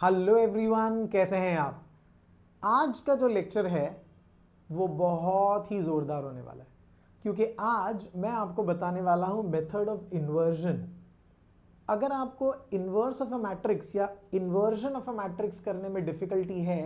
Hello everyone, कैसे हैं आप। आज का जो लेक्चर है वो बहुत ही ज़ोरदार होने वाला है, क्योंकि आज मैं आपको बताने वाला हूं मेथड ऑफ इन्वर्जन। अगर आपको इन्वर्स ऑफ अ मैट्रिक्स या इन्वर्जन ऑफ अ मैट्रिक्स करने में डिफ़िकल्टी है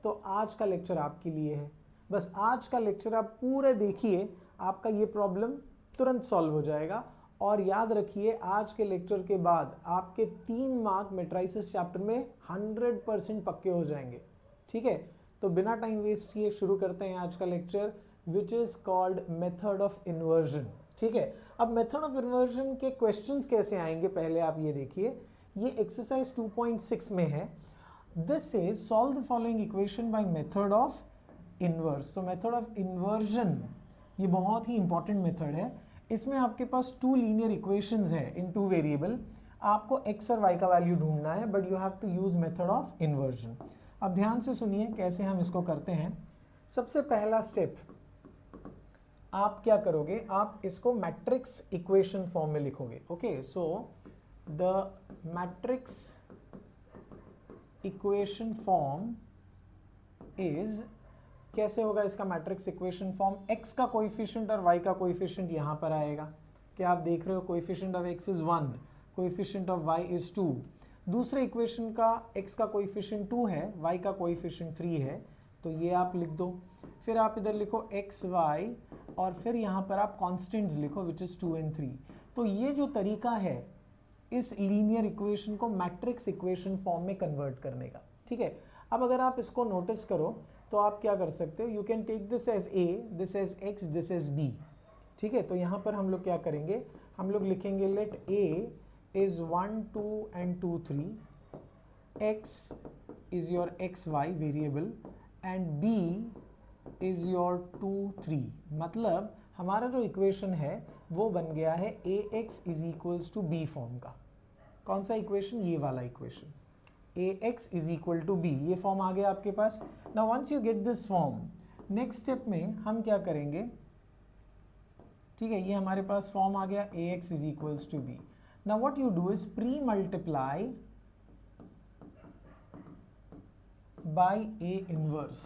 तो आज का लेक्चर आपके लिए है। बस आज का लेक्चर आप पूरे देखिए, आपका ये प्रॉब्लम तुरंत सॉल्व हो जाएगा। और याद रखिए, आज के लेक्चर के बाद आपके 3 मार्क मैट्रिसेस चैप्टर में 100% पक्के हो जाएंगे। ठीक है, तो बिना टाइम वेस्ट किए शुरू करते हैं आज का lecture, which is called method of inversion. ठीक है, अब मेथड ऑफ इन्वर्जन के क्वेश्चंस कैसे आएंगे पहले आप ये देखिए। ये एक्सरसाइज 2.6 में है। This is solve the following equation by method of inverse. तो मेथड ऑफ इन्वर्जन ये बहुत ही इंपॉर्टेंट मेथड है। इसमें आपके पास 2 लीनियर इक्वेशंस है इन 2 वेरिएबल। आपको x और y का वैल्यू ढूंढना है, but you have to use method of inversion. अब ध्यान से सुनिए कैसे हम इसको करते हैं। सबसे पहला स्टेप आप क्या करोगे, आप इसको मैट्रिक्स इक्वेशन फॉर्म में लिखोगे। Okay, so the matrix equation form is, कैसे होगा इसका मैट्रिक्स इक्वेशन फॉर्म, x का कोएफिशिएंट और y का कोएफिशिएंट यहां पर आएगा। क्या आप देख रहे हो, coefficient of x is 1, coefficient of y is 2। दूसरे इक्वेशन का x का कोएफिशिएंट 2 है, y का कोएफिशिएंट 3 है, तो ये आप लिख दो। फिर आप इधर लिखो x y और फिर यहां पर आप कॉन्स्टेंट्स लिखो विच इज 2 and 3। तो ये जो तरीका है इस लीनियर इक्वेशन को मैट्रिक्स इक्वेशन फॉर्म में कन्वर्ट करने का। ठीक है, अब अगर आप इसको नोटिस करो तो आप क्या कर सकते हो, you can take this as a, this as x, this as b। ठीक है, तो यहां पर हम लोग क्या करेंगे, हम लोग लिखेंगे let a is 1 2 and 2 3, x is your X Y variable and b is your 2 3। मतलब हमारा जो इक्वेशन है वो बन गया है ax is equals to b form का। कौन सा इक्वेशन, ये वाला equation, ax is equal to b, ये फॉर्म आ गया आपके पास। Now once you get this form, next step में हम क्या करेंगे, ठीक है, ये हमारे पास फॉर्म आ गया ax is equals to b। Now what you do is pre multiply by a inverse.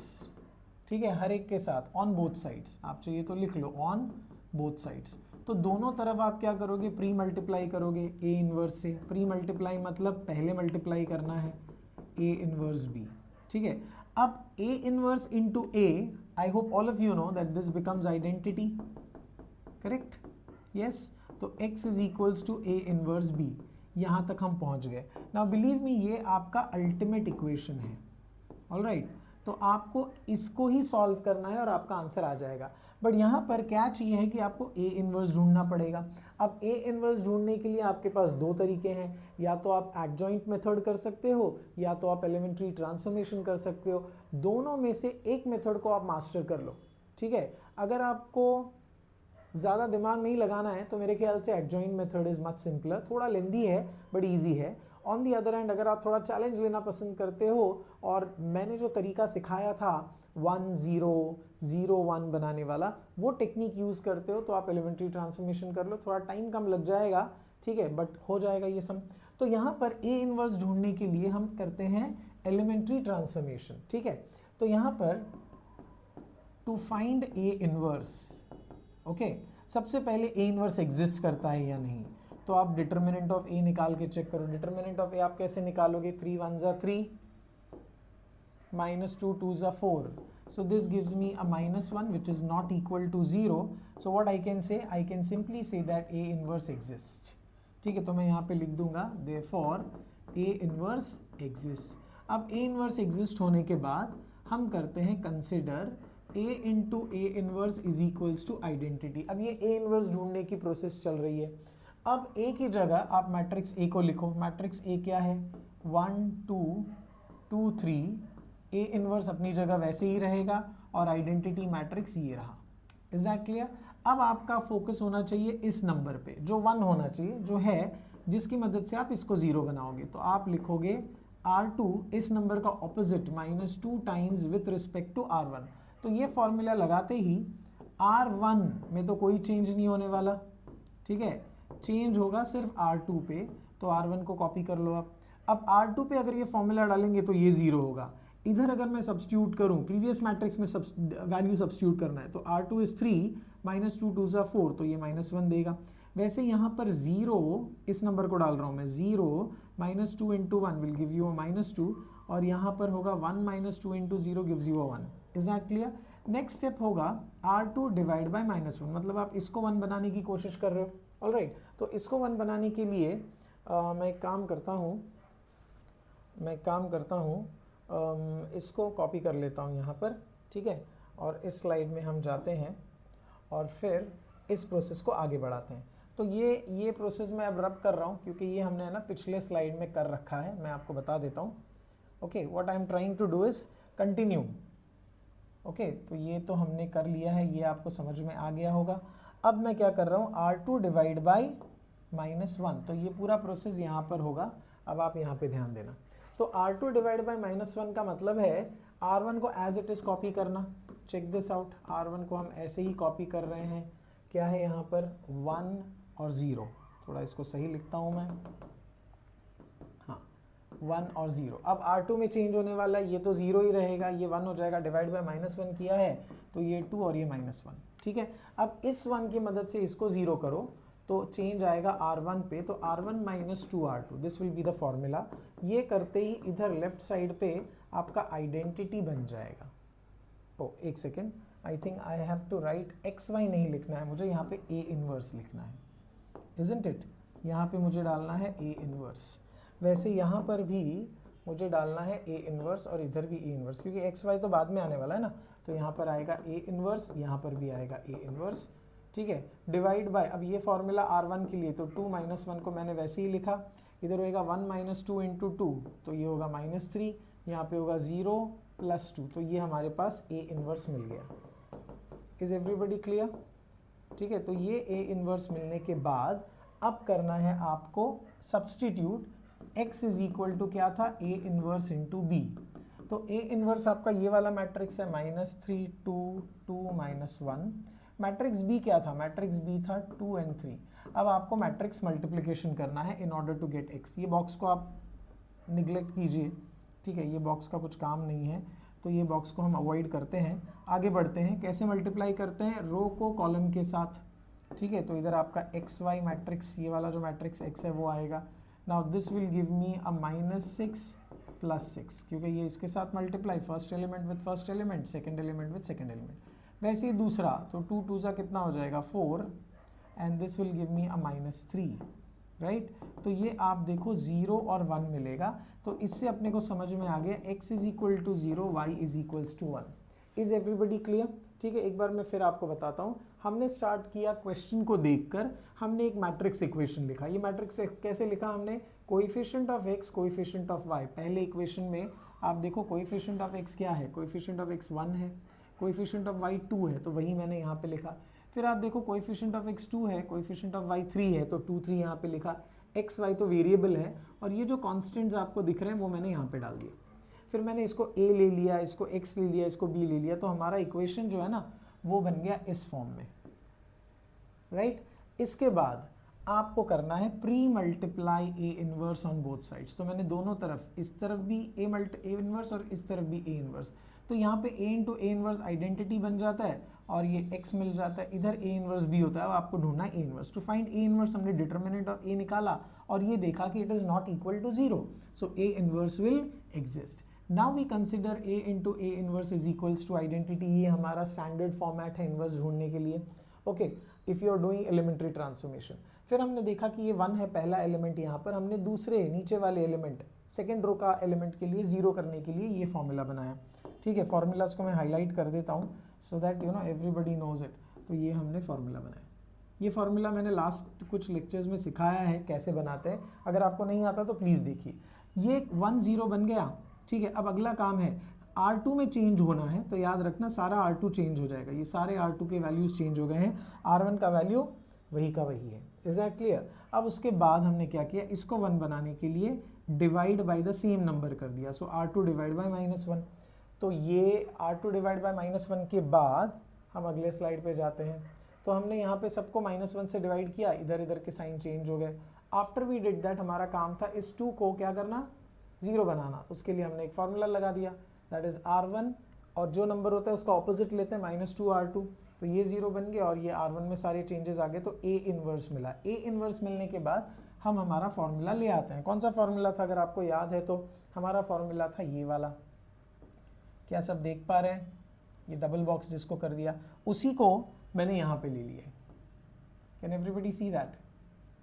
ठीक है, हर एक के साथ ऑन बोथ साइड्स, आप चाहिए तो लिख लो ऑन बोथ साइड्स। तो दोनों तरफ आप क्या करोगे, प्री मल्टीप्लाई करोगे a इनवर्स से। प्री मल्टीप्लाई मतलब पहले मल्टीप्लाई करना है a इनवर्स b। ठीक है, अब a inverse into a, I hope all of you know that this becomes identity, correct, yes. तो x is equals to a inverse b, यहां तक हम पहुंच गए। नाउ बिलीव मी, ये आपका अल्टीमेट इक्वेशन है। ऑलराइट, तो आपको इसको ही सॉल्व करना है और आपका आंसर आ जाएगा। बट यहाँ पर कैच ये है कि आपको a इनवर्स ढूंढना पड़ेगा। अब a इनवर्स ढूंढने के लिए आपके पास 2 तरीके हैं, या तो आप एडजॉइंट मेथड कर सकते हो या तो आप एलिमेंट्री ट्रांसफॉर्मेशन कर सकते हो। दोनों में से एक मेथड को आप मास्टर कर लो। ठीक है, अगर आपको ज़्यादा दिमाग नहीं लगाना है तो मेरे ख्याल से adjoint method is much simpler, थोड़ा लेंदी है बट ईजी है। ऑन दी अदर हैंड, अगर आप थोड़ा चैलेंज लेना पसंद करते हो और मैंने जो तरीका सिखाया था 1 0 0 1 बनाने वाला, वो टेक्निक यूज़ करते हो तो आप एलिमेंट्री ट्रांसफॉर्मेशन कर लो, थोड़ा टाइम कम लग जाएगा, ठीक है, बट हो जाएगा ये सब। तो यहाँ पर a इनवर्स ढूंढने के लिए हम करते हैं एलिमेंट्री ट्रांसफॉर्मेशन। ठीक है, तो यहाँ पर to find a inverse, okay, सबसे पहले a इनवर्स एग्जिस्ट करता है या नहीं, तो आप डिटर्मिनेंट ऑफ a निकाल के चेक करो। डिटर्मिनेंट ऑफ a आप कैसे निकालोगे, 3 1 ज़ा 3 minus 2 2 ज़ा 4, so this gives me a -1 which is not equal to 0. so what I can say, I can simply say that a inverse exists. ठीक है, तो मैं यहाँ पे लिख दूंगा therefore a inverse exists. अब a inverse exist होने के बाद हम करते हैं consider a into a inverse is equals to identity. अब ये a इनवर्स ढूंढने की प्रोसेस चल रही है। अब a की जगह आप मैट्रिक्स a को लिखो। मैट्रिक्स a क्या है, 1 2 2 3, a इनवर्स अपनी जगह वैसे ही रहेगा और आइडेंटिटी मैट्रिक्स ये रहा। Is that clear. अब आपका फोकस होना चाहिए इस नंबर पे जो 1 होना चाहिए, जो है जिसकी मदद से आप इसको 0 बनाओगे। तो आप लिखोगे R2 इस नंबर का opposite -2 times with respect to R1। तो ये फॉर्मूला लगाते ही R1 में तो कोई चेंज नहीं होने वाला, ठीक है, चेंज होगा सिर्फ R2 पे, तो R1 को कॉपी कर लो आप। अब R2 पे अगर ये फॉर्मूला डालेंगे तो ये 0 होगा। इधर अगर मैं सब्स्टिट्यूट करूं, प्रीवियस मैट्रिक्स में वैल्यू सब्स्टिट्यूट करना है, तो R2 इज 3 माइनस 2 2 ज़ा 4, तो ये -1 देगा। वैसे यहाँ पर 0, इस नंबर को डाल रहा हूँ मैं, 0 minus 2 into 1 will give you अ -2, और यहाँ पर होगा 1 minus 2 into 0 gives you a 1। Is that clear? Next step होगा R2 डिवाइड बाय -1, मतलब आप इसको 1 बनाने की कोशिश कर रहे हो। ऑलराइट, तो इसको 1 बनाने के लिए मैं एक काम करता हूँ, इसको कॉपी कर लेता हूँ यहाँ पर, ठीक है, और इस स्लाइड में हम जाते हैं और फिर इस प्रोसेस को आगे बढ़ाते हैं। तो ये प्रोसेस मैं अब रब कर रहा हूँ क्योंकि ये हमने ना पिछले स्लाइड में कर रखा है, मैं आपको बता देता हूँ। Okay, what I am trying to do is continue. Okay, तो ये तो हमने कर लिया है, ये आपको समझ में आ गया होगा। अब मैं क्या कर रहा हूँ, R2 डिवाइड बाई -1, तो ये पूरा प्रोसेस यहाँ पर होगा। अब आप यहाँ पे ध्यान देना, तो R2 डिवाइड बाई -1 का मतलब है R1 को एज इट इज कॉपी करना। चेक दिस आउट, R1 को हम ऐसे ही कॉपी कर रहे हैं। क्या है यहाँ पर 1 और 0, थोड़ा इसको सही लिखता हूँ मैं, हाँ 1 और 0। अब R2 में चेंज होने वाला है, ये तो 0 ही रहेगा, ये 1 हो जाएगा, डिवाइड बाय -1 किया है तो ये 2 और ये -1, ठीक है। अब इस 1 की मदद से इसको 0 करो तो चेंज आएगा R1 पे, तो R1 minus 2R2, this will be the formula. ये करते ही इधर लेफ्ट साइड पे आपका आइडेंटिटी बन जाएगा। ओ एक second, I think I have to write XY नहीं लिखना है मुझे, यहाँ पे A इनवर्स लिखना है, इजंट इट? यहाँ पे मुझे डालना है A इनवर्स। वैसे यहाँ पर भी मुझे डालना है A इनवर्स और इधर भी A इनवर्स, क्योंकि XY तो बाद में आने वाला है ना, तो यहाँ पर आएगा A इनवर्स, यहाँ पर भी आएगा A इनवर्स, ठीक है। डिवाइड बाय, अब ये फॉर्मूला R1 के लिए, तो 2 माइनस 1 को मैंने वैसे ही लिखा, इधर होगा 1 माइनस 2 इंटू 2, तो ये होगा -3, यहाँ पे होगा 0 प्लस 2, तो ये हमारे पास A इनवर्स मिल गया। Is everybody clear? ठीक है, तो ये A इनवर्स मिलने के बाद अब करना है आपको substitute, x is equal to क्या था, A इनवर्स इंटू बी। तो A इनवर्स आपका ये वाला मैट्रिक्स है, -3 2 2 -1। मैट्रिक्स B क्या था, मैट्रिक्स B था 2 and 3। अब आपको मैट्रिक्स मल्टीप्लिकेशन करना है in order to get x। ये बॉक्स को आप निगलेक्ट कीजिए, ठीक है, ये बॉक्स का कुछ काम नहीं है, तो ये बॉक्स को हम अवॉइड करते हैं। आगे बढ़ते हैं, कैसे मल्टीप्लाई करते हैं, रो को कॉलम के साथ, ठीक है। तो इधर आपका XY मैट्रिक्स, ये वाला जो मैट्रिक्स X है वो आएगा। Now this will give me a -6 + 6, क्योंकि ये इसके साथ multiply, first element with first element, second element with second element. वैसे ही दूसरा, तो 2 2 ज़ा कितना हो जाएगा 4, and this will give me a -3, right. तो ये आप देखो 0 और 1 मिलेगा, तो इससे अपने को समझ में आ गया x is equal to 0, y is equals to 1। Is everybody clear? ठीक है, एक बार मैं फिर आपको बताता हूँ। हमने स्टार्ट किया क्वेश्चन को देखकर, हमने एक मैट्रिक्स इक्वेशन लिखा। ये मैट्रिक्स कैसे लिखा हमने, coefficient of x, coefficient of y। पहले इक्वेशन में आप देखो कोएफिशिएंट ऑफ x क्या है, कोएफिशिएंट ऑफ x 1 है, कोएफिशिएंट ऑफ y 2 है, तो वही मैंने यहाँ पे लिखा। फिर आप देखो कोएफिशिएंट ऑफ x 2 है, कोएफिशिएंट ऑफ y 3 है, तो 2 3 यहाँ पे लिखा। x y तो वेरिएबल है, और ये जो कॉन्स्टेंट्स आपको दिख रहे हैं वो मैंने यहाँ पे डाल दिए। फिर मैंने इसको a ले लिया, इसको x ले लिया, इसको b ले लिया, तो हमारा इक्वेशन जो है ना वो बन गया इस फॉर्म में, राइट। इसके बाद आपको करना है pre multiply A inverse on both sides. तो मैंने दोनों तरफ, इस तरफ भी A इनवर्स और इस तरफ भी A इनवर्स, तो यहाँ पे A into A inverse identity बन जाता है, और ये x मिल जाता है, इधर A इनवर्स भी होता है। अब आपको ढूंढना है A inverse. To find A inverse हमने डिटर्मिनेंट ऑफ A निकाला, और ये देखा कि it is not equal to 0, so A inverse will exist. Now we consider A into A inverse is equals to identity. ये हमारा स्टैंडर्ड फॉर्मेट है inverse ढूंढने के लिए, okay, if you are doing elementary transformation. फिर हमने देखा कि ये 1 है पहला एलिमेंट, यहाँ पर हमने दूसरे नीचे वाले एलिमेंट, सेकेंड रो का एलिमेंट के लिए 0 करने के लिए ये फॉर्मूला बनाया, ठीक है। फॉर्मूलाज को मैं हाईलाइट कर देता हूँ so that you know everybody knows it. तो ये हमने फॉर्मूला बनाया। ये फॉर्मूला मैंने लास्ट कुछ लेक्चर्स में सिखाया है कैसे बनाते हैं, अगर आपको नहीं आता तो प्लीज़ देखिए। ये 1 0 बन गया, ठीक है। अब अगला काम है R2 में चेंज होना है, तो याद रखना सारा R2 चेंज हो जाएगा। ये सारे R2 के वैल्यूज चेंज हो गए हैं, R1 का वैल्यू वही का वही है। Is that clear? अब उसके बाद हमने क्या किया, इसको 1 बनाने के लिए divide by the same number कर दिया, सो R2 डिवाइड बाय -1। तो ये R2 डिवाइड बाय -1 के बाद हम अगले स्लाइड पे जाते हैं। तो हमने यहाँ पे सबको -1 से डिवाइड किया, इधर इधर के साइन चेंज हो गए। आफ्टर वी डिड दैट हमारा काम था इस 2 को क्या करना, 0 बनाना, उसके लिए हमने एक फार्मूला लगा दिया, दैट इज R1, और जो नंबर होता है उसका ऑपोजिट लेते हैं -2R2, तो ये 0 बन गया और ये R1 में सारे चेंजेस आ गए, तो A इनवर्स मिला। A इनवर्स मिलने के बाद हम हमारा फॉर्मूला ले आते हैं। कौन सा फॉर्मूला था, अगर आपको याद है तो हमारा फॉर्मूला था ये वाला। क्या सब देख पा रहे हैं? ये डबल बॉक्स जिसको कर दिया, उसी को मैंने यहाँ पे ले लिया। Can everybody see that?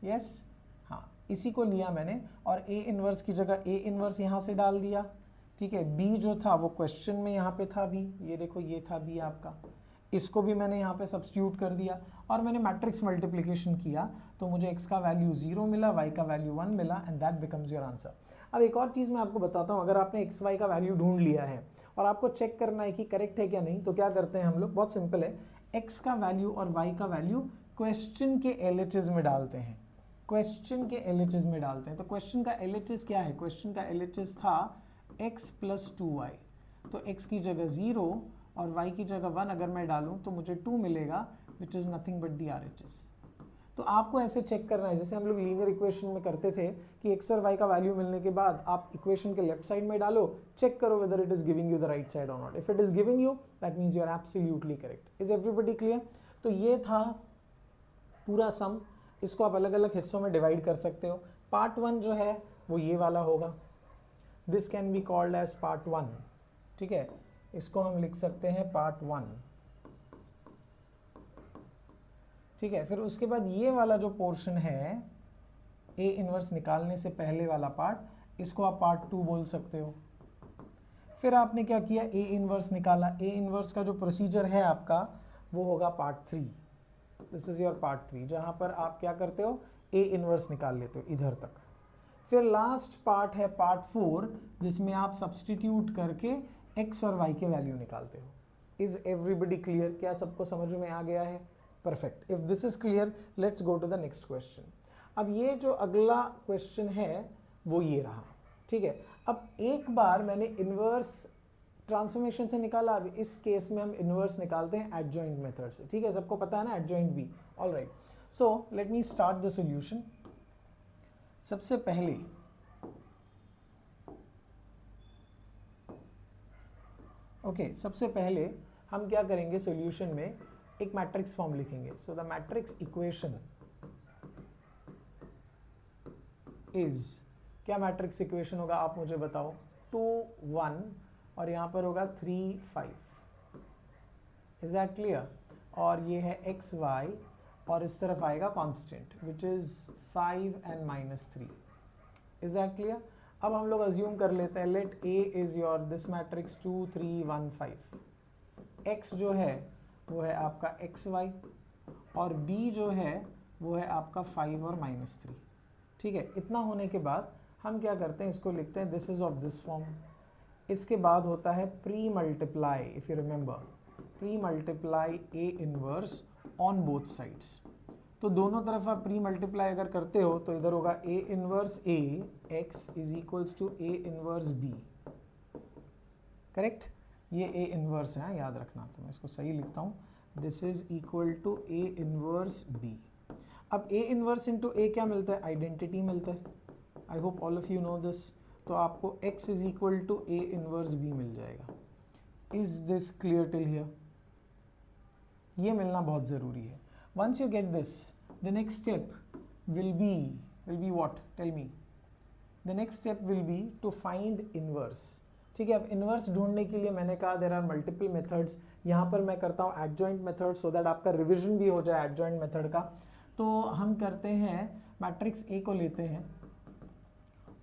Yes, हाँ, इसी को लिया मैंने और A इनवर्स की जगह A इनवर्स यहाँ से डाल दिया, ठीक है। B जो था वो क्वेश्चन में यहाँ पे था B, ये देखो ये था B आपका, इसको भी मैंने यहाँ पे सब्स्टिट्यूट कर दिया और मैंने मैट्रिक्स मल्टीप्लिकेशन किया, तो मुझे x का वैल्यू 0 मिला, y का वैल्यू 1 मिला, and that becomes your answer. अब एक और चीज़ मैं आपको बताता हूँ, अगर आपने x y का वैल्यू ढूंढ लिया है और आपको चेक करना है कि करेक्ट है क्या नहीं, तो क्या करते हैं हम लोग, बहुत सिंपल है, x का वैल्यू और y का वैल्यू क्वेश्चन के LHS में डालते हैं, क्वेश्चन के LHS में डालते हैं। तो क्वेश्चन का LHS क्या है, क्वेश्चन का LHS था x + 2y, तो x की जगह 0 और y की जगह 1 अगर मैं डालूं तो मुझे 2 मिलेगा, which is nothing but the RHS। तो आपको ऐसे चेक करना है जैसे हम लोग लीनियर इक्वेशन में करते थे कि x और y का वैल्यू मिलने के बाद आप इक्वेशन के लेफ्ट साइड में डालो, चेक करो whether it is giving you the right side और not. If it is giving you, that means you are absolutely correct. Is everybody clear? तो ये था पूरा सम, इसको आप अलग अलग हिस्सों में डिवाइड कर सकते हो। पार्ट 1 जो है वो ये वाला होगा, this can be called as part 1, ठीक है, इसको हम लिख सकते हैं पार्ट 1, ठीक है। फिर उसके बाद ये वाला जो पोर्शन है A इनवर्स निकालने से पहले वाला पार्ट, इसको आप पार्ट 2 बोल सकते हो। फिर आपने क्या किया, A इनवर्स निकाला, A इनवर्स का जो प्रोसीजर है आपका वो होगा part 3, this is your part 3, जहां पर आप क्या करते हो, A इनवर्स निकाल लेते हो इधर तक। फिर लास्ट पार्ट है पार्ट 4, जिसमें आप सब्सटीट्यूट करके x और y के वैल्यू निकालते हो। Is everybody clear? क्या सबको समझ में आ गया है? Perfect. If this is clear, let's go to the next question. अब ये जो अगला क्वेश्चन है वो ये रहा, ठीक है। अब एक बार मैंने इनवर्स ट्रांसफॉर्मेशन से निकाला, अब इस केस में हम इनवर्स निकालते हैं एडजॉइंट मेथड से, ठीक है, सबको पता है ना adjoint B, alright. So let me start the solution. सबसे पहले सबसे पहले हम क्या करेंगे, सॉल्यूशन में एक मैट्रिक्स फॉर्म लिखेंगे। So the matrix equation is, क्या मैट्रिक्स इक्वेशन होगा आप मुझे बताओ, 2 1 और यहाँ पर होगा 3 5, इज दैट क्लियर? और ये है एक्स वाई और इस तरफ आएगा constant which is 5 and -3, is that clear? अब हम लोग अज्यूम कर लेते हैं, let A is your this matrix 2 3 1 5, x जो है वो है आपका एक्स वाई और b जो है वो है आपका 5 और -3, ठीक है। इतना होने के बाद हम क्या करते हैं, इसको लिखते हैं this is of this form. इसके बाद होता है pre multiply, if you remember, pre multiply A inverse on both sides. तो दोनों तरफ आप प्री मल्टीप्लाई अगर करते हो तो इधर होगा A inverse A x is equals to A inverse B, correct? ये A इनवर्स है, याद रखना, तो मैं इसको सही लिखता हूँ, this is equal to A inverse B। अब A इनवर्स इंटू A क्या मिलता है, आइडेंटिटी मिलता है, I hope all of you know this. तो आपको x is equal to A inverse B मिल जाएगा। Is this clear till here? ये मिलना बहुत ज़रूरी है। Once you get this, the next step will be what, tell me? The next step will be to find inverse, ठीक है। अब इनवर्स ढूंढने के लिए मैंने कहा देयर आर मल्टीपल मेथड्स, यहाँ पर मैं करता हूँ एडजॉइंट मेथड, सो दैट आपका रिविजन भी हो जाए एडजॉइंट मेथड का। तो हम करते हैं, मैट्रिक्स A को लेते हैं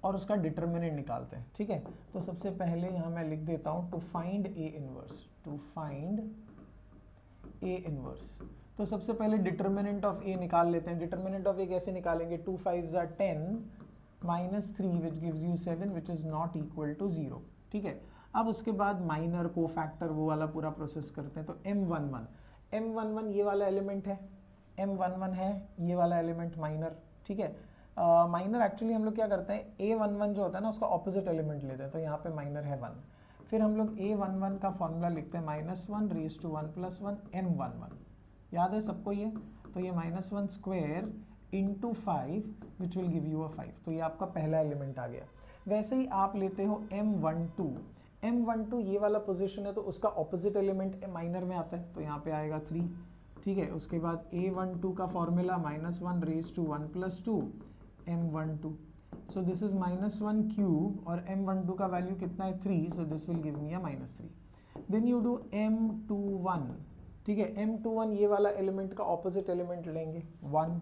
और उसका डिटर्मिनेंट निकालते हैं, ठीक है। तो सबसे पहले यहाँ मैं लिख देता हूँ to find A inverse, to find A inverse. तो सबसे पहले डिटर्मिनेंट ऑफ A निकाल लेते हैं। डिटर्मिनेंट ऑफ A कैसे निकालेंगे, 2 5s are 10 -3 which gives you 7 which is not equal to 0, ठीक है। अब उसके बाद माइनर को फैक्टर वो वाला पूरा प्रोसेस करते हैं। तो M11 ये वाला एलिमेंट है, M11 है ये वाला एलिमेंट माइनर, ठीक है। माइनर एक्चुअली हम लोग क्या करते हैं, A11 जो होता है ना उसका ऑपोजिट एलिमेंट लेते हैं, तो यहाँ पे माइनर है 1। फिर हम लोग A11 का फॉर्मूला लिखते हैं -1 raised to 1 + 1 M11, याद है सबको ये? तो ये -1 square into 5 which will give you a 5, तो ये आपका पहला एलिमेंट आ गया। वैसे ही आप लेते हो M12 ये वाला पोजीशन है तो उसका ऑपोजिट एलिमेंट माइनर में आता है तो यहाँ पे आएगा 3, ठीक है। उसके बाद A12 का formula -1 raise to 1 + 2 M12, so this is -1 cube और M12 का वैल्यू कितना है 3, so this will give me a -3। Then you do M21, ठीक है। M21 ये वाला एलिमेंट का ऑपोजिट एलिमेंट लेंगे 1,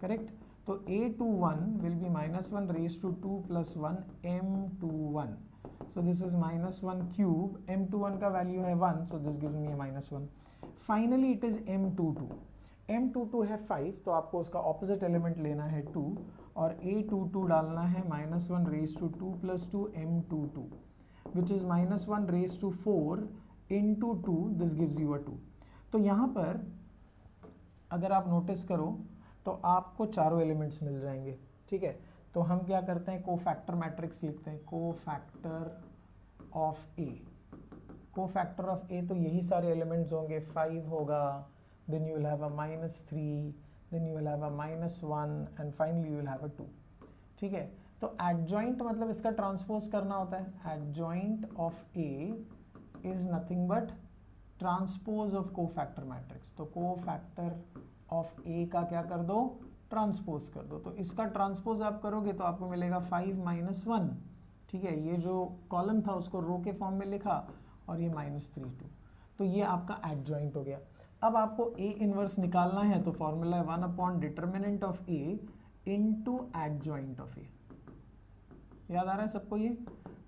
करेक्ट। तो A21 will be -1 raise to 2 + 1 M21, so this is -1 cube, M21 का वैल्यू है 1, so this gives me a -1। Finally it is M22 है 5, तो आपको उसका ऑपोजिट एलिमेंट लेना है 2 और A22 डालना है -1 raise to 2 + 2 M22 which is -1 raise to 4 into 2, this gives you a 2। तो यहाँ पर अगर आप नोटिस करो तो आपको चारों एलिमेंट्स मिल जाएंगे, ठीक है। तो हम क्या करते हैं, कोफैक्टर मैट्रिक्स लिखते हैं, cofactor of A. Cofactor of A तो यही सारे एलिमेंट्स होंगे, 5 होगा, then you will have a -3, then you will have a -1 and finally you will have a 2, ठीक है। तो एडजॉइंट मतलब इसका ट्रांसपोज करना होता है। Adjoint of A is nothing but transpose of cofactor matrix. तो कोफैक्टर ऑफ ए का क्या कर दो, ट्रांसपोज कर दो। तो इसका ट्रांसपोज आप करोगे तो आपको मिलेगा 5 - 1, ठीक है। ये जो कॉलम था उसको रो के फॉर्म में लिखा और ये -3 2, तो ये आपका एडजॉइंट हो गया। अब आपको ए इनवर्स निकालना है तो फॉर्मूला है one upon determinant of A into adjoint of A. याद आ रहा है सबको ये?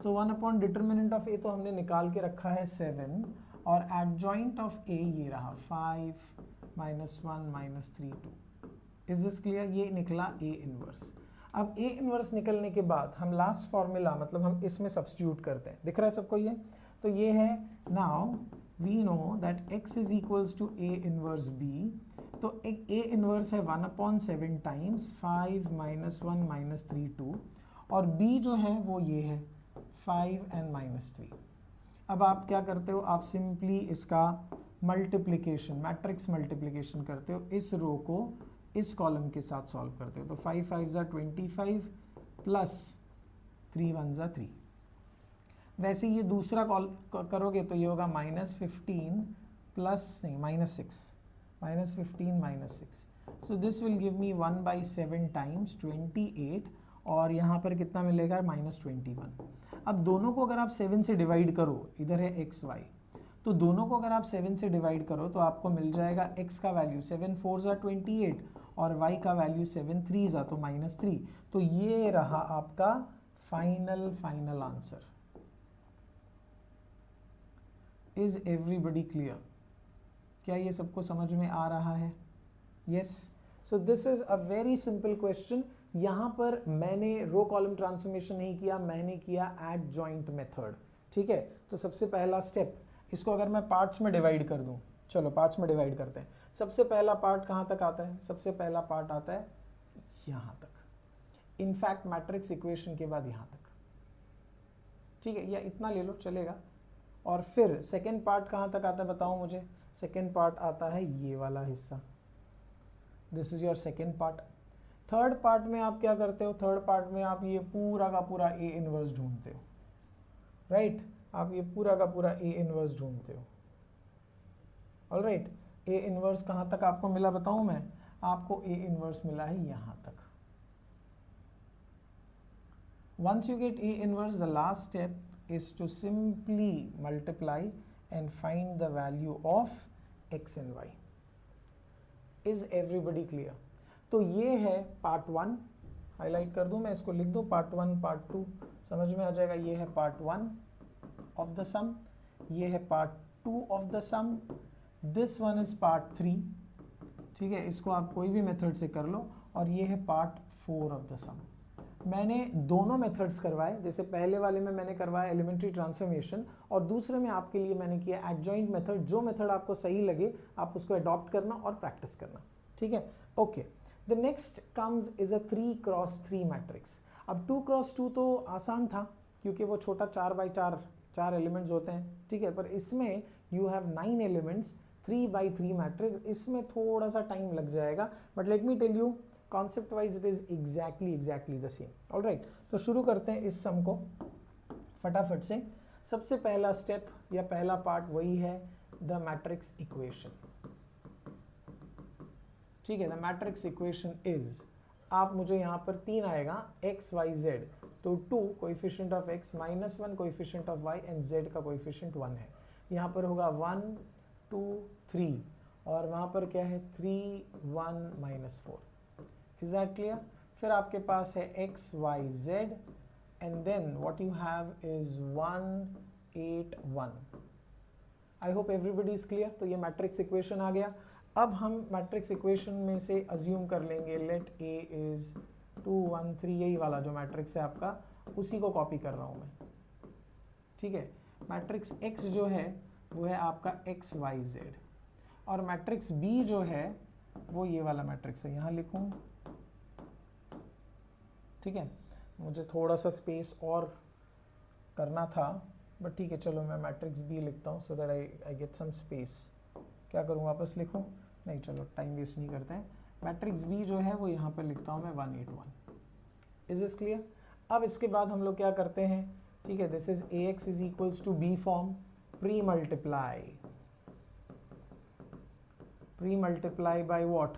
तो 1/डिटर्मिनेंट ऑफ ए तो हमने निकाल के रखा है 7 और एडजॉइंट ऑफ ए ये रहा 5 -1 -3 2। Is this clear? ये निकला ए इनवर्स। अब ए इनवर्स निकलने के बाद हम लास्ट फॉर्मूला मतलब हम इसमें सब्स्टिट्यूट करते हैं। दिख रहा है सबको ये? तो ये है now we know that x is equals to A inverse B. तो एक ए इनवर्स है 1/7 टाइम्स 5 -1 -3 2 और b जो है वो ये है 5 and -3। अब आप क्या करते हो, आप सिंपली इसका मल्टीप्लिकेशन, मैट्रिक्स मल्टीप्लिकेशन करते हो, इस रो को इस कॉलम के साथ सॉल्व करते हो। तो 5 5 25 प्लस 3 1 3। वैसे ये दूसरा कॉल करोगे तो ये होगा -15 प्लस नहीं -6 -15 -6। सो this will give me 1/7 times 28 और यहाँ पर कितना मिलेगा -21। अब दोनों को अगर आप 7 से डिवाइड करो, इधर है x y, तो दोनों को अगर आप 7 से डिवाइड करो तो आपको मिल जाएगा x का वैल्यू 7 4 28 और y का वैल्यू 7 3 तो -3। तो ये रहा आपका final answer. Is everybody clear? क्या ये सबको समझ में आ रहा है? Yes. So this is a very simple question. यहाँ पर मैंने रो कॉलम ट्रांसफॉर्मेशन नहीं किया, मैंने किया एडजॉइंट मेथड, ठीक है। तो सबसे पहला स्टेप, इसको अगर मैं पार्ट्स में डिवाइड कर दूं, चलो पार्ट्स में डिवाइड करते हैं। सबसे पहला पार्ट कहाँ तक आता है? सबसे पहला पार्ट आता है यहाँ तक, इनफैक्ट मैट्रिक्स इक्वेशन के बाद यहाँ तक, ठीक है, या इतना ले लो चलेगा। और फिर सेकेंड पार्ट कहाँ तक आता है बताओ मुझे? सेकेंड पार्ट आता है ये वाला हिस्सा, this is your second part. Third part में आप क्या करते हो? थर्ड पार्ट में आप ये पूरा का पूरा ए इनवर्स ढूंढते हो, राइट? आप ये पूरा का पूरा ए इनवर्स ढूंढते हो। ऑलराइट, ए इनवर्स कहाँ तक आपको मिला बताऊं मैं? आपको ए इनवर्स मिला है यहाँ तक। Once you get A inverse, the last step is to simply multiply and find the value of x and y. Is everybody clear? तो ये है पार्ट 1, हाईलाइट कर दूं मैं, इसको लिख दूं पार्ट 1 पार्ट 2, समझ में आ जाएगा। ये है पार्ट 1 ऑफ द सम, ये है part 2 of the sum, this one is part 3, ठीक है, इसको आप कोई भी मेथड से कर लो। और ये है पार्ट 4 ऑफ द सम। मैंने दोनों मेथड्स करवाए, जैसे पहले वाले में मैंने करवाया एलिमेंट्री ट्रांसफॉर्मेशन और दूसरे में आपके लिए मैंने किया एडजॉइंट मेथड। जो मेथड आपको सही लगे आप उसको अडॉप्ट करना और प्रैक्टिस करना, ठीक है। Okay, the next comes is a 3x3 matrix. अब 2x2 तो आसान था क्योंकि वो छोटा 4x4 एलिमेंट्स होते हैं, ठीक है, पर इसमें you have 9 elements, 3x3 matrix, इसमें थोड़ा सा टाइम लग जाएगा। But let me tell you, concept wise it is exactly the same. Alright, तो शुरू करते हैं इस सम को फटाफट से. सबसे पहला स्टेप या पहला पार्ट वही है द मैट्रिक्स इक्वेशन. ठीक है, द मैट्रिक्स इक्वेशन इज, आप मुझे यहाँ पर 3 आएगा x y z, तो 2 coefficient of x minus 1 coefficient of y and z का कोएफिशिएंट 1 है. यहाँ पर होगा 1 2 3 और वहाँ पर क्या है 3 1 माइनस 4. Is that clear? फिर आपके पास है x y z and then what you have is 1 8 1. I hope everybody is clear. तो ये मैट्रिक्स इक्वेशन आ गया. अब हम मैट्रिक्स इक्वेशन में से अज्यूम कर लेंगे लेट a इज 2 1 3, यही वाला जो मैट्रिक्स है आपका, उसी को कॉपी कर रहा हूँ मैं. ठीक है, मैट्रिक्स x जो है वो है आपका x y z और मैट्रिक्स b जो है वो ये वाला मैट्रिक्स है. यहाँ लिखूँ, ठीक है, मुझे थोड़ा सा स्पेस और करना था बट ठीक है, चलो मैं मैट्रिक्स b लिखता हूँ so that I get some space. क्या करूँ, वापस लिखूँ? नहीं, चलो टाइम वेस्ट नहीं करते हैं. मैट्रिक्स b जो है वो यहाँ पर लिखता हूँ मैं 1 8 1. Is this clear? अब इसके बाद हम लोग क्या करते हैं, ठीक है, this is ax is equals to b form, pre multiply by what,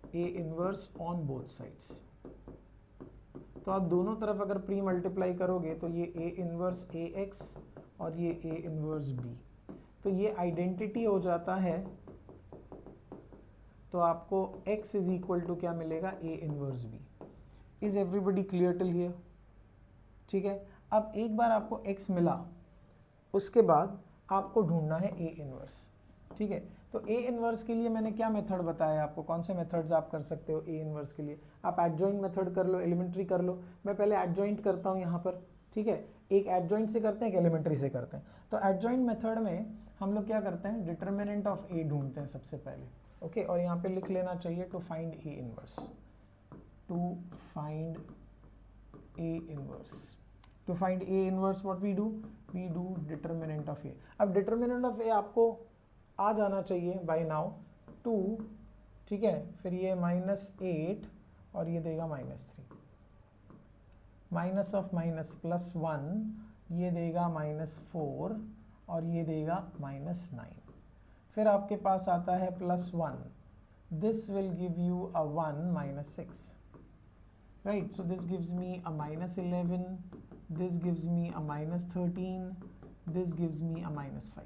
a inverse on both sides. तो आप दोनों तरफ अगर प्री मल्टीप्लाई करोगे तो ये a इनवर्स ax और ये a इनवर्स b, तो ये आइडेंटिटी हो जाता है. तो आपको x इज इक्वल टू क्या मिलेगा, a inverse b. Is everybody clear till here? ठीक है, अब एक बार आपको x मिला, उसके बाद आपको ढूंढना है a इनवर्स. ठीक है, तो a इनवर्स के लिए मैंने क्या मेथड बताया आपको, कौन से मेथड्स आप कर सकते हो a इनवर्स के लिए? आप एडजॉइंट मेथड कर लो, एलिमेंट्री कर लो. मैं पहले एडजॉइंट करता हूँ यहाँ पर. ठीक है, एक एडजॉइंट से करते हैं, एक एलिमेंट्री से करते हैं. तो एडजॉइंट मेथड में हम लोग क्या करते हैं, डिटर्मिनेंट ऑफ a ढूंढते हैं सबसे पहले. ओके, और यहाँ पे लिख लेना चाहिए to find a inverse. To find a inverse, to find a inverse what we do determinant of a. अब डिटर्मिनेंट ऑफ a आपको आ जाना चाहिए बाय नाउ 2. ठीक है, फिर ये -8 और ये देगा -3. माइनस ऑफ माइनस +1, ये देगा -4 और ये देगा -9. फिर आपके पास आता है +1, this will give you a 1 -6. Right, so this gives me a -11, this gives me a -13, this gives me a -5.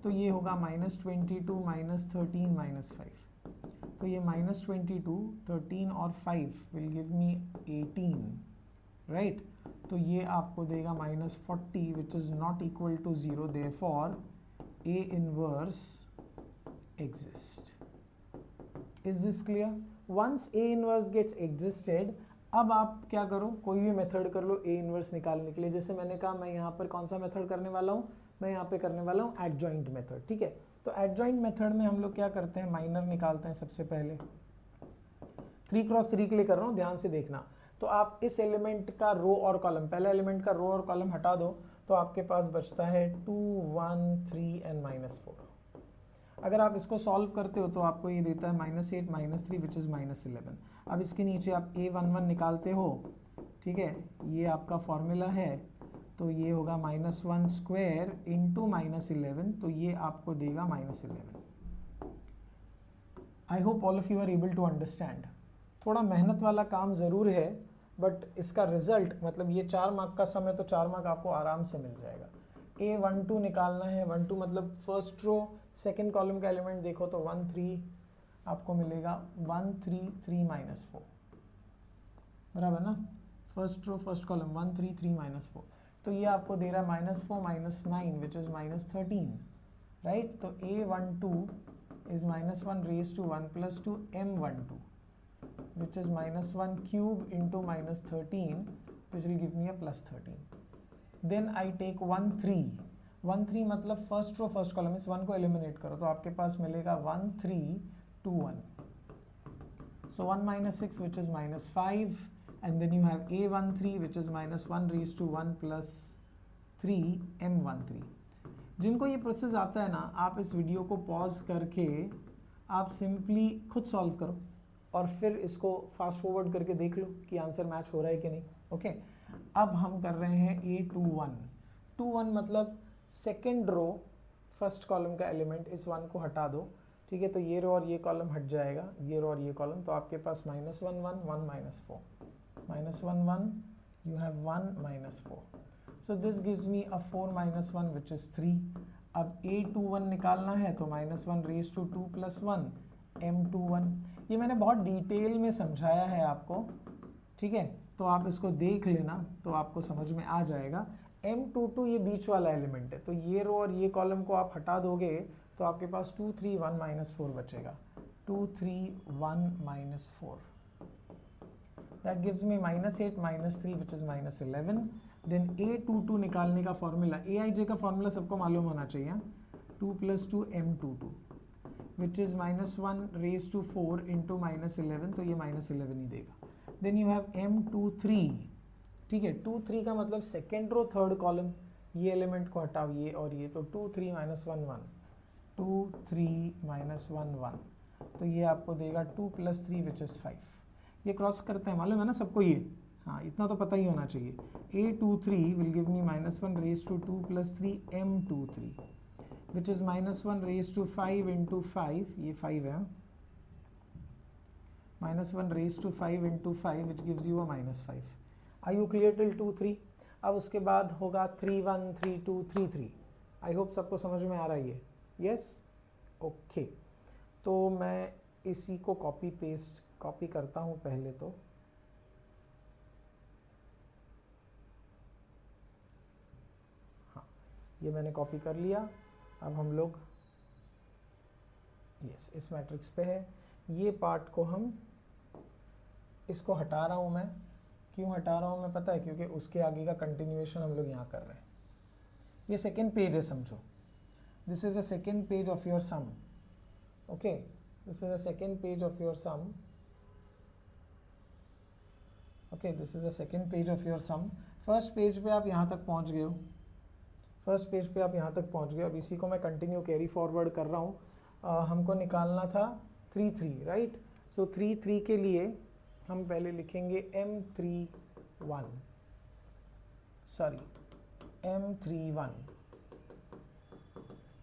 तो ये होगा -22 -13 -5. तो ये -22 13 और 5 विल गिव मी 18. राइट, तो ये आपको देगा -40 which is not equal to 0. Therefore a inverse exist. Is this clear? Once a inverse gets existed, अब आप क्या करो, कोई भी मेथड कर लो a इनवर्स निकालने के लिए. जैसे मैंने कहा, मैं यहाँ पर कौन सा मेथड करने वाला हूँ, मैं यहाँ पे करने वाला हूँ एडजॉइंट मेथड. ठीक है, तो एडजॉइंट मेथड में हम लोग क्या करते हैं, माइनर निकालते हैं सबसे पहले. 3 क्रॉस 3 के लिए कर रहा हूँ, ध्यान से देखना. तो आप इस एलिमेंट का रो और कॉलम, पहला एलिमेंट का रो और कॉलम हटा दो, तो आपके पास बचता है 2 1 3 एंड -4. अगर आप इसको सॉल्व करते हो तो आपको ये देता है -8 -3 विच इज़ -11. अब इसके नीचे आप a11 निकालते हो. ठीक है, ये आपका फॉर्मूला है, तो ये होगा -1 स्क्वायर इंटू -11, तो ये आपको देगा -11. I hope all of you are able to understand. थोड़ा मेहनत वाला काम ज़रूर है बट इसका रिजल्ट, मतलब ये 4 मार्क का सम है तो 4 मार्क आपको आराम से मिल जाएगा. a12 निकालना है, 12 मतलब फर्स्ट रो सेकेंड कॉलम का एलिमेंट देखो तो 1 3 आपको मिलेगा 1 3 3 -4. बराबर ना, फर्स्ट रो फर्स्ट कॉलम 1 3 3 -4. तो ये आपको दे रहा है -4 -9 विच इज़ -13. राइट, तो a12 is -1 raised to 1 + 2 m12 which is -1 cube into -13 which will give me a +13. Then I take 1 3. 1 3 मतलब फर्स्ट रो फर्स्ट कॉलम, इस 1 को एलिमिनेट करो तो आपके पास मिलेगा 1 3 2 1. So 1 - 6 which is -5 and then you have a13 which is -1 raised to 1 + 3 m13. जिनको ये process आता है ना, आप इस वीडियो को पॉज करके आप सिंपली खुद सॉल्व करो. और फिर इसको फास्ट फॉरवर्ड करके देख लो कि आंसर मैच हो रहा है कि नहीं। ओके, अब हम कर रहे हैं A21। 21 मतलब सेकेंड रो फर्स्ट कॉलम का एलिमेंट, इस 1 को हटा दो, ठीक है, तो ये रो और ये कॉलम हट जाएगा, ये रो और ये कॉलम, तो आपके पास -1 1 1 -4 -1 1, you have 1 -4, so this gives me a 4 - 1 which is 3। अब A21 निकालना है तो -1 रेज टू 2 + 1 M21। ये मैंने बहुत डिटेल में समझाया है आपको, ठीक है, तो आप इसको देख लेना तो आपको समझ में आ जाएगा। M22 ये बीच वाला एलिमेंट है, तो ये रो और ये कॉलम को आप हटा दोगे तो आपके पास 2 3 1 -4 बचेगा, 2 3 1 -4, that gives me -8 -3 which is -11। then A22 निकालने का फॉर्मूला, AIJ का फॉर्मूला सबको मालूम होना चाहिए, 2 + 2 M22 which is -1 raised to 4 into -11, तो ये -11 ही देगा। then you have M23, ठीक है, 2 3 का मतलब सेकेंड रो थर्ड कॉलम, ये एलिमेंट को हटाओ ये और ये, तो 2 3 -1 1, 2 3 -1 1, तो ये आपको देगा 2 + 3 which is 5। ये क्रॉस करते हैं, मालूम है ना सबको ये, हाँ इतना तो पता ही होना चाहिए। A23 will give me -1 raise to 2 + 3 M23 which is -1 raise to 5 into 5, ये 5 है, -1 raise to 5 into 5 which gives you a -5। Are you clear till 2 3? अब उसके बाद होगा 3 1 3 2 3 3। आई होप सबको समझ में आ रहा है ये, यस ओके। तो मैं इसी को कॉपी करता हूँ पहले तो, हाँ ये मैंने कॉपी कर लिया। अब हम लोग यस इस मैट्रिक्स पे है, ये पार्ट को हम इसको हटा रहा हूँ मैं, क्यों हटा रहा हूँ मैं पता है, क्योंकि उसके आगे का कंटिन्यूएशन हम लोग यहाँ कर रहे हैं। ये सेकेंड पेज है समझो, this is a second page of your sum, okay, this is a second page of your sum, okay, this is a second page of your sum. First page पे आप यहाँ तक पहुँच गए हो, फर्स्ट पेज पे आप यहाँ तक पहुँच गए। अब इसी को मैं कंटिन्यू कैरी फॉरवर्ड कर रहा हूँ। हमको निकालना था 3 3, राइट, सो 3 3 के लिए हम पहले लिखेंगे M31, सॉरी M31,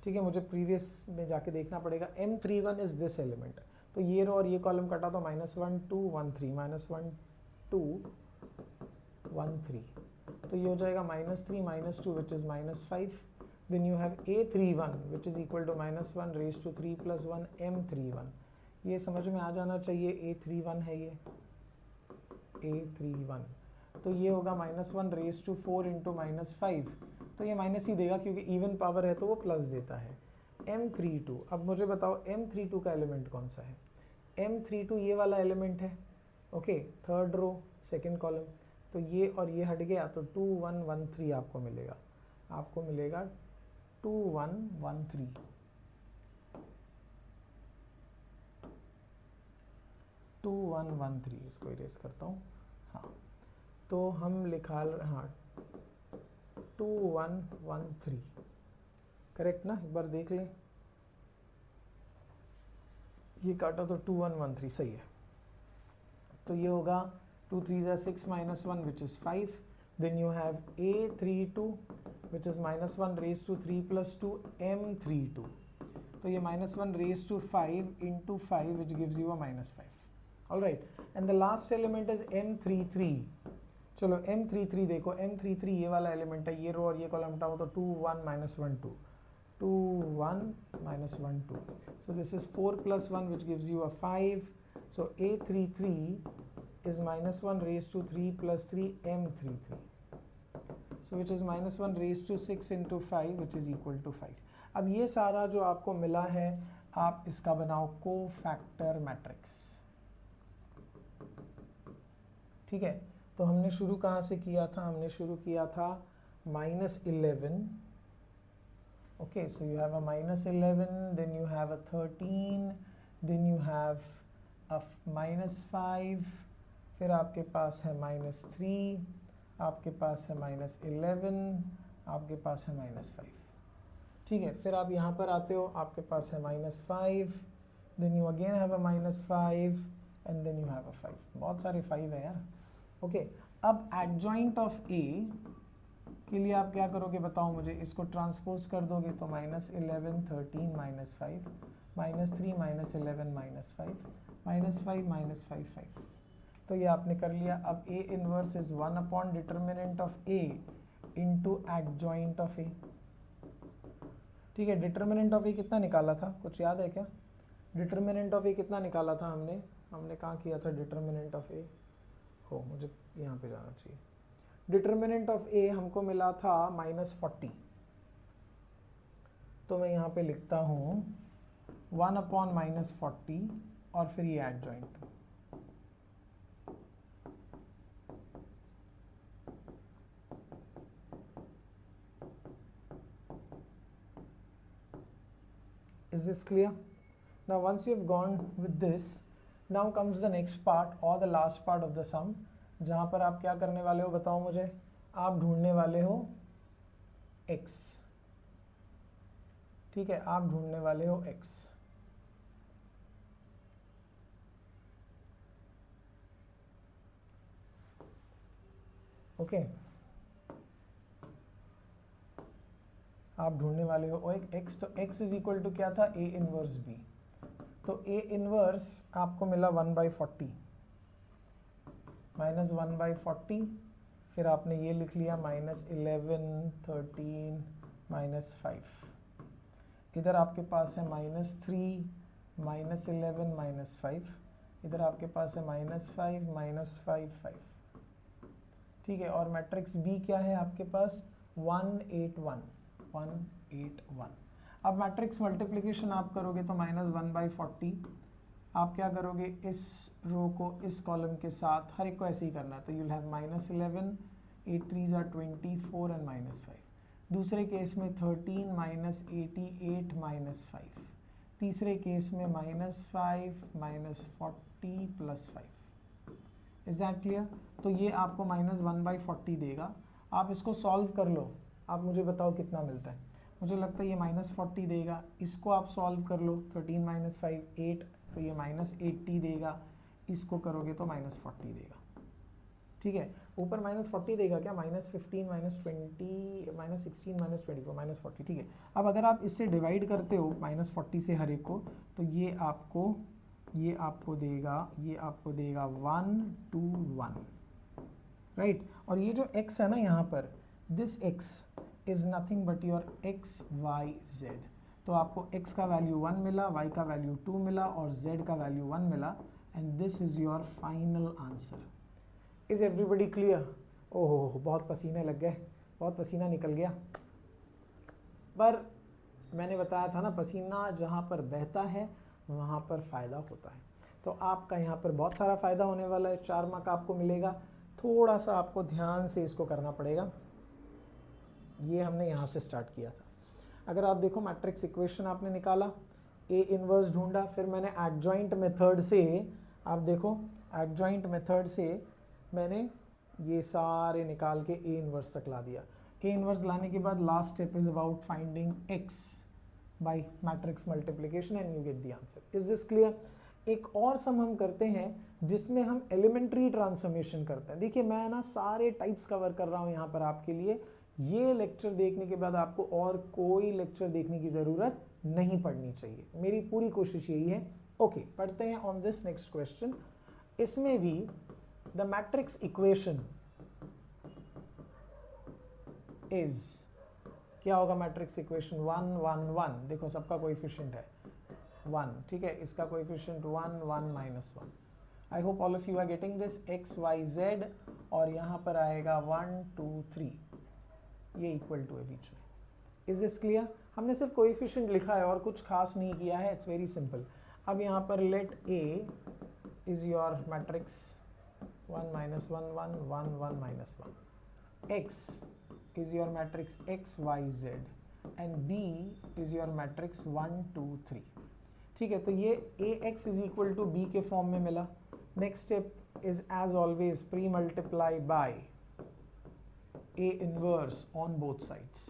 ठीक है, मुझे प्रीवियस में जाके देखना पड़ेगा। M31 इज दिस एलिमेंट, तो ये रो और ये कॉलम कटा तो -1 2 1 3 -1 2 1 3, तो ये हो जाएगा -3 -2 which is -5। then you have A31 which is equal to -1 raised to 3 + 1 M31। ये समझ में आ जाना चाहिए, A31 है ये A31, तो ये होगा -1 raised to 4 into -5, तो ये माइनस ही देगा क्योंकि इवन पावर है तो वो प्लस देता है। M32, अब मुझे बताओ M32 का एलिमेंट कौन सा है? M32 ये वाला एलिमेंट है, okay, third row second column, तो ये और ये हट गया तो 2 1 1 3 आपको मिलेगा, आपको मिलेगा 2 1 1 3, 2 1 1 3, इसको इरेज करता हूँ, हाँ, तो हम लिखा, हाँ 2 1 1 3 करेक्ट ना, एक बार देख लें, ये काटा तो 2 1 1 3 सही है, तो ये होगा 2 3 6 -1 which is 5। then you have A32 which is -1 raised to 3 + 2 M32, तो ये -1 raised to 5 into 5 which gives you a -5, all right, and the last element is M33। चलो M33 देखो, M33 ये वाला एलिमेंट है, ये रो और ये कॉलम हटाओ तो 2 1 -1 2, 2 1 -1 2, so this is 4 + 1 which gives you a 5, so A33 is -1 raised to 3 + 3 M33, so which is -1 raised to 6 into 5 which is equal to 5। अब ये सारा जो आपको मिला है, आप इसका बनाओ कोफैक्टर मैट्रिक्स, ठीक है, तो हमने शुरू कहाँ से किया था? हमने शुरू किया था -11, okay, so you have a -11, then you have a 13, then you have a -5, फिर आपके पास है -3, आपके पास है -11, आपके पास है -5, ठीक है, फिर आप यहाँ पर आते हो, आपके पास है -5, then you again have a -5, and then you have a 5. बहुत सारे 5 है यार. ओके, अब एडजॉइंट ऑफ ए के लिए आप क्या करोगे बताओ मुझे. इसको ट्रांसपोज कर दोगे तो -11 13 -5 -3 -11 -5 -5 -5 5. तो ये आपने कर लिया. अब A inverse is 1 upon determinant of A into adjoint of A. ठीक है, डिटर्मिनेंट ऑफ ए कितना निकाला था, कुछ याद है क्या? डिटर्मिनेंट ऑफ ए कितना निकाला था हमने कहाँ किया था डिटर्मिनेंट ऑफ ए? हो, मुझे यहाँ पे जाना चाहिए. डिटर्मिनेंट ऑफ ए हमको मिला था -40. तो मैं यहाँ पे लिखता हूँ 1 अपॉन -40 और फिर ये adjoint. Is this clear? Now once you have gone with this, now comes the next part or the last part of the sum, जहाँ पर आप क्या करने वाले हो बताओ मुझे. आप ढूंढने वाले हो x. ठीक है, आप ढूंढने वाले हो x. ओके, आप ढूंढने वाले हो x. तो x इज इक्वल टू क्या था, a इनवर्स b. तो a इनवर्स आपको मिला 1/40 -1/40. फिर आपने ये लिख लिया -11 13 -5. इधर आपके पास है -3 -11 -5. इधर आपके पास है -5 -5 5. ठीक है, और मैट्रिक्स B क्या है आपके पास 181. अब मैट्रिक्स मल्टीप्लिकेशन आप करोगे तो -1/40. आप क्या करोगे, इस रो को इस कॉलम के साथ हर एक को ऐसे ही करना है. तो you'll have -11 8 3s are 24 and -5. दूसरे केस में 13 -88 -5. तीसरे केस में -5 -40 +5. Is that clear? तो ये आपको -1/40 देगा. आप इसको सॉल्व कर लो. आप मुझे बताओ कितना मिलता है. मुझे लगता है ये -40 देगा. इसको आप सॉल्व कर लो. 13 -5 8, तो ये -80 देगा. इसको करोगे तो -40 देगा. ठीक है, ऊपर -40 देगा क्या, -15 -20 -16 -24 -40. ठीक है, अब अगर आप इससे डिवाइड करते हो -40 से हर एक को, तो ये आपको देगा 1 2 1. राइट, और ये जो x है ना यहाँ पर, this x is nothing but your x y z. तो आपको x का वैल्यू 1 मिला, y का वैल्यू 2 मिला और z का वैल्यू 1 मिला. And this is your final answer. Is everybody clear? ओहो, बहुत पसीने लग गए, बहुत पसीना निकल गया. पर मैंने बताया था ना, पसीना जहाँ पर बहता है वहाँ पर फ़ायदा होता है. तो आपका यहाँ पर बहुत सारा फ़ायदा होने वाला है. 4 मार्क आपको मिलेगा. थोड़ा सा आपको ध्यान से इसको करना पड़ेगा. ये हमने यहाँ से स्टार्ट किया था. अगर आप देखो, मैट्रिक्स इक्वेशन आपने निकाला, ए इनवर्स ढूंढा, फिर मैंने एडजॉइंट मेथड से, आप देखो एडजॉइंट मेथड से मैंने ये सारे निकाल के ए इनवर्स तक ला दिया. ए इनवर्स लाने के बाद last step is about finding x by matrix multiplication and you get the answer. Is this clear? एक और सम हम करते हैं जिसमें हम एलिमेंट्री ट्रांसफॉर्मेशन करते हैं. देखिए, मैं ना सारे टाइप्स कवर कर रहा हूँ यहाँ पर आपके लिए. ये लेक्चर देखने के बाद आपको और कोई लेक्चर देखने की ज़रूरत नहीं पड़नी चाहिए. मेरी पूरी कोशिश यही है. ओके, पढ़ते हैं ऑन दिस नेक्स्ट क्वेश्चन. इसमें भी द मैट्रिक्स इक्वेशन इज, क्या होगा मैट्रिक्स इक्वेशन? 1 1 1. देखो, सबका कोएफिशिएंट है 1. ठीक है, इसका coefficient 1 1 -1. I hope all of you are getting this. x y z, और यहाँ पर आएगा 1 2 3. ये इक्वल टू है बीच में. Is this clear? हमने सिर्फ कोएफिशिएंट लिखा है और कुछ खास नहीं किया है. It's very simple. अब यहाँ पर let A is your matrix 1 -1 1 1 1 -1. X is your matrix x y z and B is your matrix 1 2 3. ठीक है, तो ये ax is equal to b के फॉर्म में मिला. Next step is as always pre multiply by a inverse on both sides.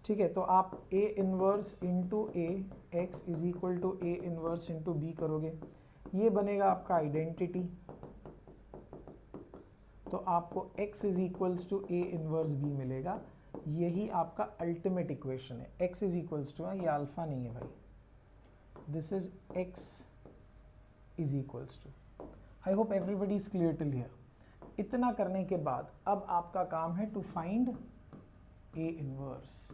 ठीक है, तो आप A inverse into A x is equal to A inverse into B करोगे, ये बनेगा आपका आइडेंटिटी। तो आपको x is equals to A inverse B मिलेगा, यही आपका अल्टीमेट इक्वेशन है। x इज इक्वल्स टू, ये अल्फा नहीं है भाई, this is x is equals to. I hope everybody is clear till here. इतना करने के बाद अब आपका काम है टू फाइंड ए इनवर्स।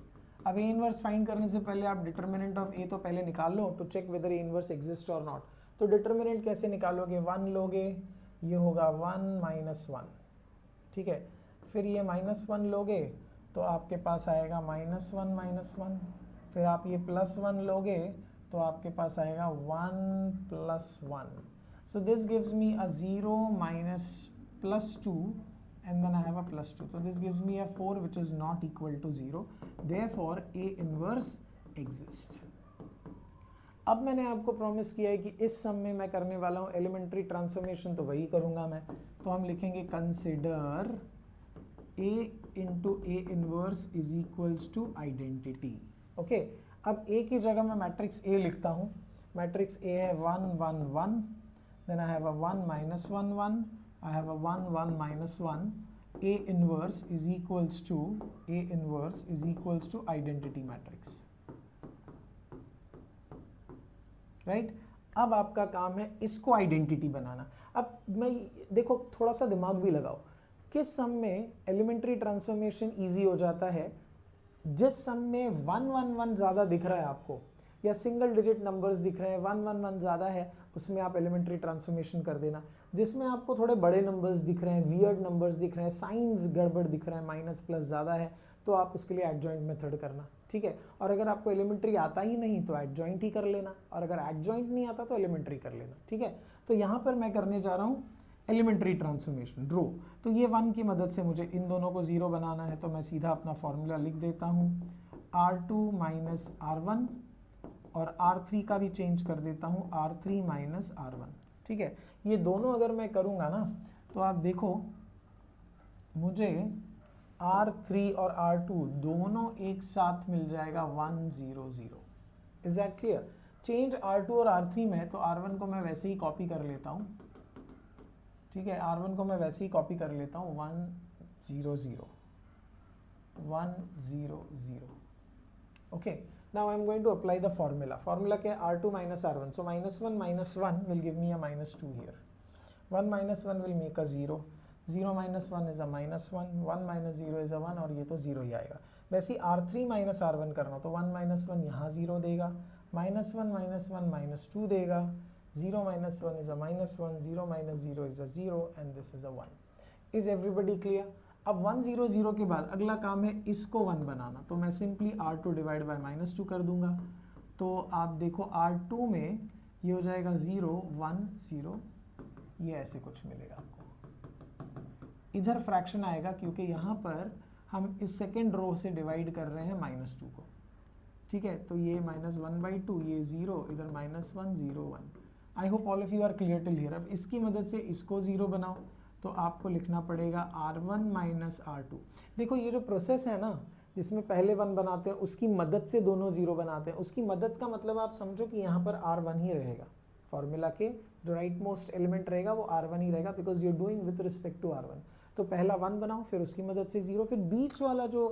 अब ए इनवर्स फाइंड करने से पहले आप डिटर्मिनेंट ऑफ ए तो पहले निकाल लो to check whether A inverse exist और नॉट। तो डिटर्मिनेंट कैसे निकालोगे, 1 लोगे, ये होगा 1 माइनस 1, ठीक है, फिर ये -1 लोगे तो आपके पास आएगा -1 माइनस 1, फिर आप ये +1 लोगे तो आपके पास आएगा 1 plus 1। So this gives me a 0 minus +2 and then I have a +2. So this gives me a 4 which is not equal to 0. Therefore A inverse exists. अब मैंने आपको प्रॉमिस किया है कि इस सम में मैं करने वाला हूँ एलिमेंट्री ट्रांसफॉर्मेशन, तो वही करूँगा मैं। तो हम लिखेंगे consider A into A inverse is equals to identity. Okay, अब A की जगह मैं मैट्रिक्स A लिखता हूँ। मैट्रिक्स A है 1 1 1, then I have a 1 minus 1 1, I have a 1 1 minus 1. A inverse is equals to identity matrix. Right? अब आपका काम है इसको आइडेंटिटी बनाना। अब मैं देखो थोड़ा सा दिमाग भी लगाओ, किस सम में एलिमेंट्री ट्रांसफॉर्मेशन इजी हो जाता है, जिस सम में 1 1 1 ज़्यादा दिख रहा है आपको या सिंगल डिजिट नंबर्स दिख रहे हैं, 1 1 1 ज़्यादा है, उसमें आप एलिमेंट्री ट्रांसफॉर्मेशन कर देना। जिसमें आपको थोड़े बड़े नंबर्स दिख रहे हैं, वियर्ड नंबर्स दिख रहे हैं, साइंस गड़बड़ दिख रहे हैं, माइनस प्लस ज़्यादा है, तो आप उसके लिए एडजॉइंट मेथड करना, ठीक है। और अगर आपको एलिमेंट्री आता ही नहीं तो एडजॉइंट ही कर लेना, और अगर एडजॉइंट नहीं आता तो एलिमेंट्री कर लेना, ठीक है। तो यहाँ पर मैं करने जा रहा हूँ एलिमेंट्री ट्रांसफॉर्मेशन ड्रो। तो ये 1 की मदद से मुझे इन दोनों को 0 बनाना है, तो मैं सीधा अपना फॉर्मूला लिख देता हूँ, R2 माइनस R1, और R3 का भी चेंज कर देता हूँ, R3 माइनस R1, ठीक है। ये दोनों अगर मैं करूँगा ना तो आप देखो मुझे R3 और R2 दोनों एक साथ मिल जाएगा 1 0 0। Is that clear? Change R2 और R3 में, तो R1 को मैं वैसे ही कॉपी कर लेता हूँ, ठीक है, R1 को मैं वैसे ही कॉपी कर लेता हूँ, 1 0 0 1 0 0। Okay, now I am going to apply the formula. Formula क्या है? R2 minus R1. So -1 minus 1 will give me a -2 here. 1 minus 1 will make a 0. 0 minus 1 is a -1. 1 minus 0 is a 1, और ये तो 0 ही आएगा। वैसे ही R3 minus R1 करना तो 1 minus 1 यहाँ 0 देगा, -1 minus 1 -2 देगा, 0 minus 1 is a -1, 0 minus 0 is a 0, and this is a 1. Is everybody clear? अब 1 0 0 के बाद अगला काम है इसको 1 बनाना, तो मैं सिंपली R2 डिवाइड बाय -2 कर दूंगा। तो आप देखो R2 में ये हो जाएगा 0 1 0, ये ऐसे कुछ मिलेगा आपको। इधर फ्रैक्शन आएगा क्योंकि यहाँ पर हम इस सेकेंड रो से डिवाइड कर रहे हैं -2 को, ठीक है। तो ये -1/2, ये 0, इधर -1 0 1। I hope all of you are clear till here. अब इसकी मदद से इसको 0 बनाओ, तो आपको लिखना पड़ेगा R1 माइनस R2। देखो ये जो प्रोसेस है ना, जिसमें पहले 1 बनाते हैं उसकी मदद से दोनों 0 बनाते हैं, उसकी मदद का मतलब आप समझो कि यहाँ पर R1 ही रहेगा। फॉर्मूला के जो राइट मोस्ट एलिमेंट रहेगा वो R1 ही रहेगा, because you are doing with respect to R1। तो पहला 1 बनाओ, फिर उसकी मदद से 0, फिर बीच वाला जो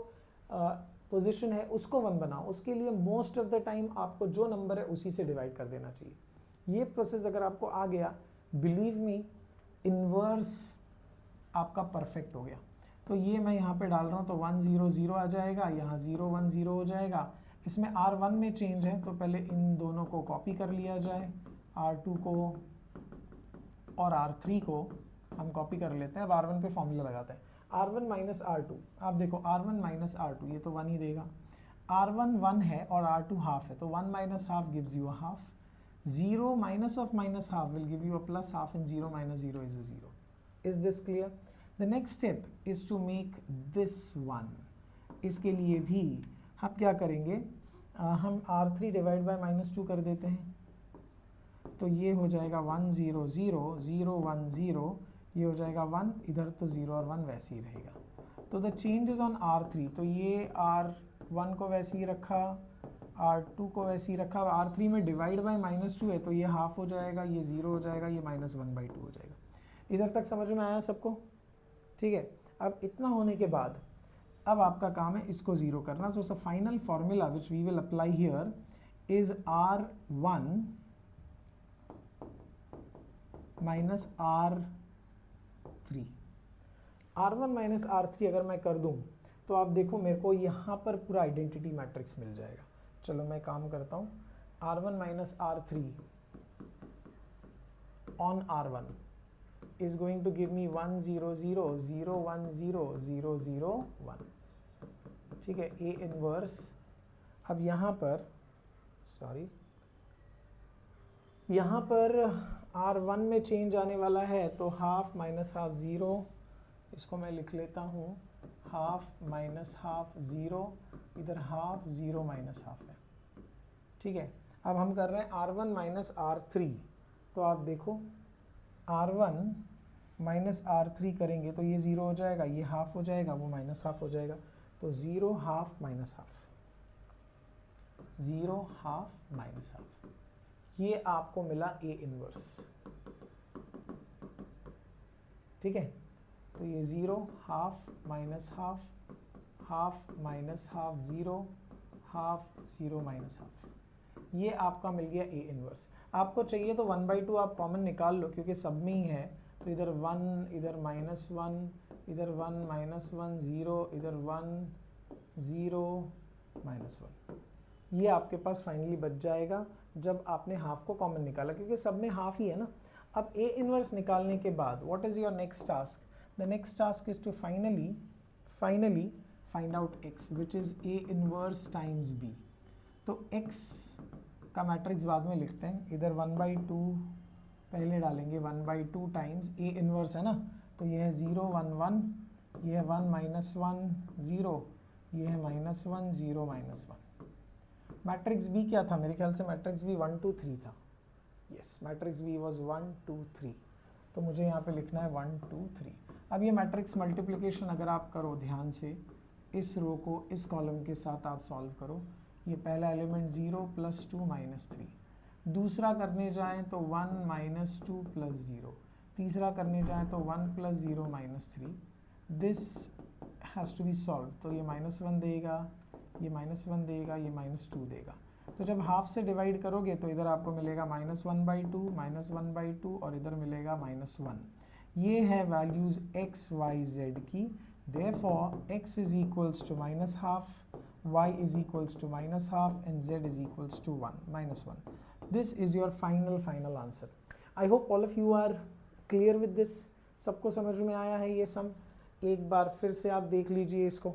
पोजिशन है उसको 1 बनाओ। उसके लिए मोस्ट ऑफ द टाइम आपको जो नंबर है उसी से डिवाइड कर देना चाहिए। ये प्रोसेस अगर आपको आ गया, बिलीव मी, इन्वर्स आपका परफेक्ट हो गया। तो ये मैं यहाँ पे डाल रहा हूँ, तो 1 0 0 आ जाएगा, यहाँ 0 1 0 हो जाएगा। इसमें R1 में चेंज है, तो पहले इन दोनों को कॉपी कर लिया जाए, R2 को और R3 को हम कॉपी कर लेते हैं। अब R1 पे फॉर्मूला लगाते हैं, R1 माइनस R2। आप देखो R1 माइनस R2, ये तो 1 ही देगा। R1 1 है और R2 हाफ है, तो 1 minus half gives you a half. 0 minus of minus half will give you a plus half, and 0 minus 0 is a 0। Is this clear? The next step is to make this one. इसके लिए भी हम क्या करेंगे, हम R3 divide by -2 कर देते हैं, तो ये हो जाएगा 1 0 0 0 1 0, ये हो जाएगा 1, इधर तो 0 और 1 वैसे ही रहेगा। तो the change is on R3, तो ये R1 को वैसे ही रखा, R2 को वैसे ही रखा, R3 में डिवाइड बाय -2 है तो ये हाफ हो जाएगा, ये 0 हो जाएगा, ये -1/2 हो जाएगा। इधर तक समझ में आया सबको? ठीक है, अब इतना होने के बाद अब आपका काम है इसको 0 करना। So the final formula which we will apply here is R1 minus R3। R1 minus R3 अगर मैं कर दूं तो आप देखो मेरे को यहाँ पर पूरा आइडेंटिटी मैट्रिक्स मिल जाएगा। चलो मैं काम करता हूँ, R1 minus R3 on R1 is going to give me 1 0 0 0 1 0 0 0 1। ठीक है, A इनवर्स। अब यहाँ पर यहाँ पर R1 में चेंज आने वाला है तो हाफ माइनस हाफ 0, इसको मैं लिख लेता हूँ हाफ माइनस हाफ 0, इधर हाफ 0 माइनस हाफ है। ठीक है, अब हम कर रहे हैं R1 माइनस R3, तो आप देखो R1 माइनस R3 करेंगे तो ये 0 हो जाएगा, ये हाफ हो जाएगा, वो माइनस हाफ हो जाएगा, तो 0 half minus half, 0 half minus half, ये आपको मिला A इनवर्स। ठीक है, तो ये 0 half minus half, half minus half 0, half 0 minus half, ये आपका मिल गया A इनवर्स। आपको चाहिए तो 1/2 आप कॉमन निकाल लो क्योंकि सब में ही है, तो इधर 1, इधर -1, इधर 1 -1 0, इधर 1 0 -1, ये आपके पास फाइनली बच जाएगा जब आपने हाफ को कॉमन निकाला, क्योंकि सब में हाफ ही है ना। अब A इनवर्स निकालने के बाद what is your next task? The next task is to finally find out x which is A inverse times B। तो x का मैट्रिक्स बाद में लिखते हैं, इधर 1/2 पहले डालेंगे, 1/2 टाइम्स A इनवर्स है ना, तो ये है 0 1 1, ये है 1 -1 0, ये है -1 0 -1। मैट्रिक्स बी क्या था? मेरे ख्याल से मैट्रिक्स बी 1 2 3 था। यस, मैट्रिक्स बी वाज 1 2 3, तो मुझे यहाँ पे लिखना है 1 2 3। अब ये मैट्रिक्स मल्टीप्लिकेशन अगर आप करो ध्यान से, इस रो को इस कॉलम के साथ आप सॉल्व करो, ये पहला एलिमेंट 0 + 2 -3, दूसरा करने जाएं तो 1 - 2 + 0, तीसरा करने जाएं तो 1 + 0 -3, this has to be solve. तो ये -1 देगा, ये -1 देगा, ये -2 देगा। तो जब हाफ से डिवाइड करोगे तो इधर आपको मिलेगा -1/2, -1/2 और इधर मिलेगा -1। ये है वैल्यूज़ x, y, z की। Therefore x is equals to -1/2, y is equals to -1/2 and z is equals to 1 -1. This is your final answer. I hope all of you are clear with this. सबको समझ में आया है ये सम? एक बार फिर से आप देख लीजिए इसको,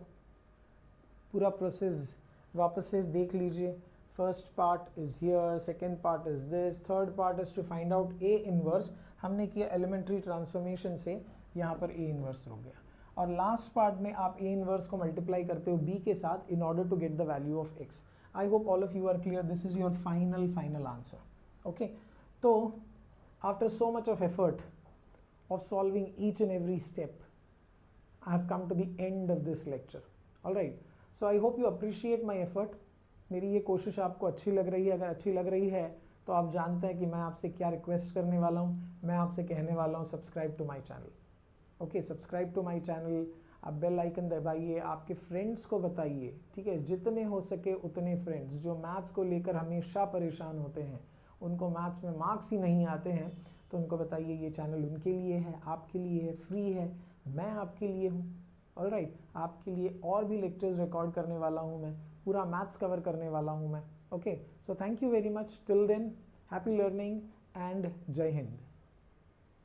पूरा प्रोसेस वापस से देख लीजिए। First part is here, second part is this, third part is to find out A inverse. हमने किया एलिमेंट्री ट्रांसफॉर्मेशन से, यहाँ पर A इनवर्स रुक गया, और लास्ट पार्ट में आप A इनवर्स को मल्टीप्लाई करते हो B के साथ in order to get the value of x। I hope all of you are clear. This is your final answer. Okay, तो after so much of effort of solving each and every step, I have come to the end of this lecture. All right, so I hope you appreciate my effort. मेरी ये कोशिश आपको अच्छी लग रही है। अगर अच्छी लग रही है तो आप जानते हैं कि मैं आपसे क्या रिक्वेस्ट करने वाला हूँ। मैं आपसे कहने वाला हूँ subscribe to my channel. Okay, subscribe to my channel, आप बेल आइकन दबाइए, आपके फ्रेंड्स को बताइए, ठीक है, जितने हो सके उतने फ्रेंड्स जो मैथ्स को लेकर हमेशा परेशान होते हैं, उनको मैथ्स में मार्क्स ही नहीं आते हैं, तो उनको बताइए ये चैनल उनके लिए है, आपके लिए है, फ्री है, मैं आपके लिए हूँ। ऑलराइट, आपके लिए और भी लेक्चर्स रिकॉर्ड करने वाला हूँ मैं, पूरा मैथ्स कवर करने वाला हूँ मैं। Okay, so thank you very much. Till then, happy learning and जय हिंद।